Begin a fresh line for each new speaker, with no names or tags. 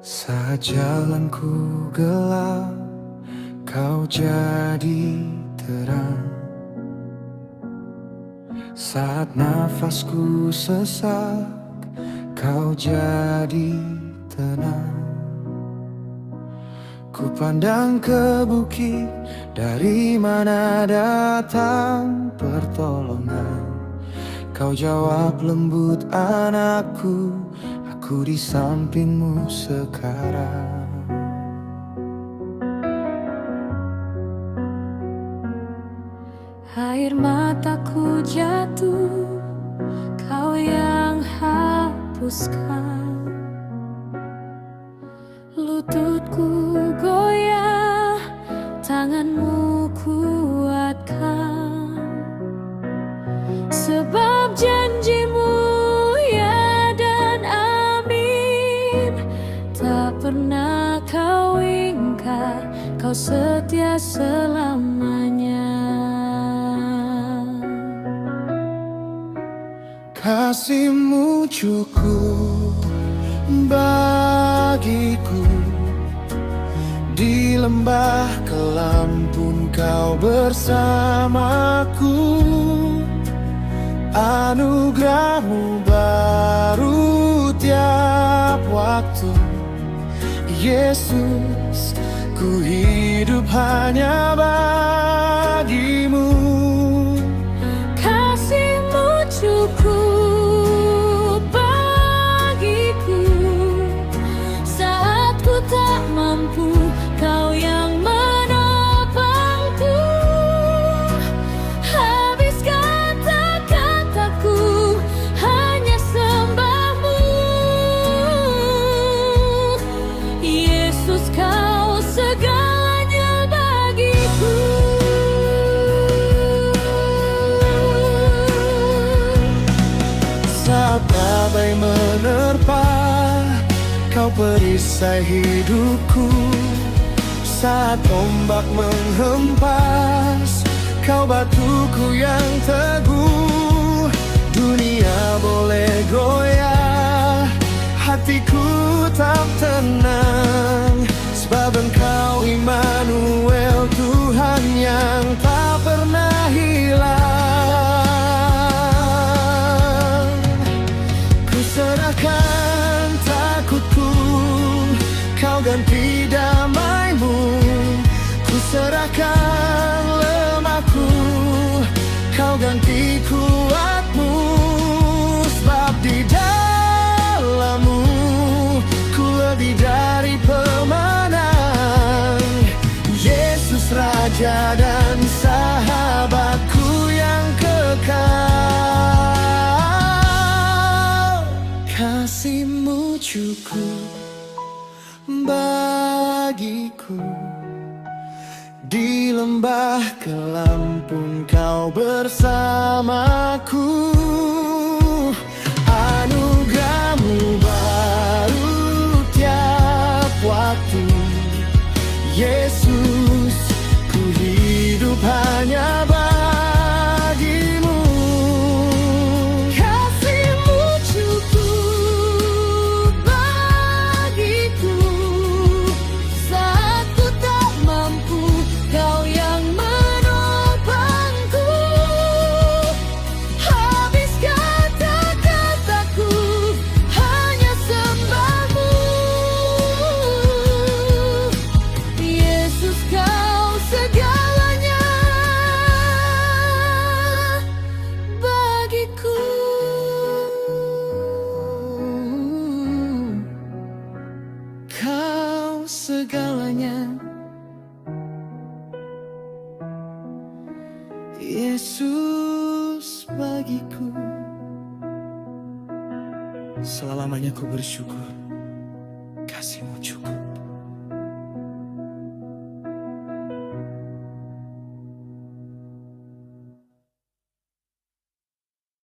Saat jalanku gelap, kau jadi terang. Saat nafasku sesak, kau jadi tenang. Ku pandang ke bukit, dari mana datang pertolongan. Kau jawab lembut, anakku, aku di sampingmu sekarang.
Air mataku jatuh, kau yang hapuskan. Lututku goyah, tanganmu kuatkan. Sebab janjimu ya dan amin, tak pernah kau ingkar, kau setia selamanya.
Kasih-Mu cukup bagiku. Di lembah kelam pun kau bersamaku. Anugerah-Mu baru tiap waktu. Yesus, ku hidup hanya bagi-Mu.
Kasih-Mu cukup bagiku. Saat ku tak mampu, kau yang menopangku. Habis kata-kataku, hanya sembah-Mu. Yesus, kau segalanya bagiku.
Saat badai menerpa, kau perisai hidupku. Saat ombak menghempas, kau batuku yang teguh. Dunia boleh goyah, hatiku tak tenang. Sebab Engkau Immanuel, Tuhan yang tak pernah hilang. Ku serahkan takutku, kau ganti damai-Mu. Ku serahkan lemahku, kau ganti kuat-Mu. Sebab di dalam-Mu ku lebih dari pemenang. Yesus, Raja dan sahabatku yang kekal. Kasih-Mu cukup bagiku. Di lembah kelam pun kau bersamaku. Anugerah-Mu baru tiap waktu. Yesus, ku hidup hanya bagi-Mu. Kasih-Mu cukup bagiku. Saat ku tak mampu, kau yang menopangku. Habis kata-kataku, hanya sembah-Mu. Yesus, kau segalanya bagiku. Kau segalanya, Yesus, bagiku. Selamanya ku bersyukur.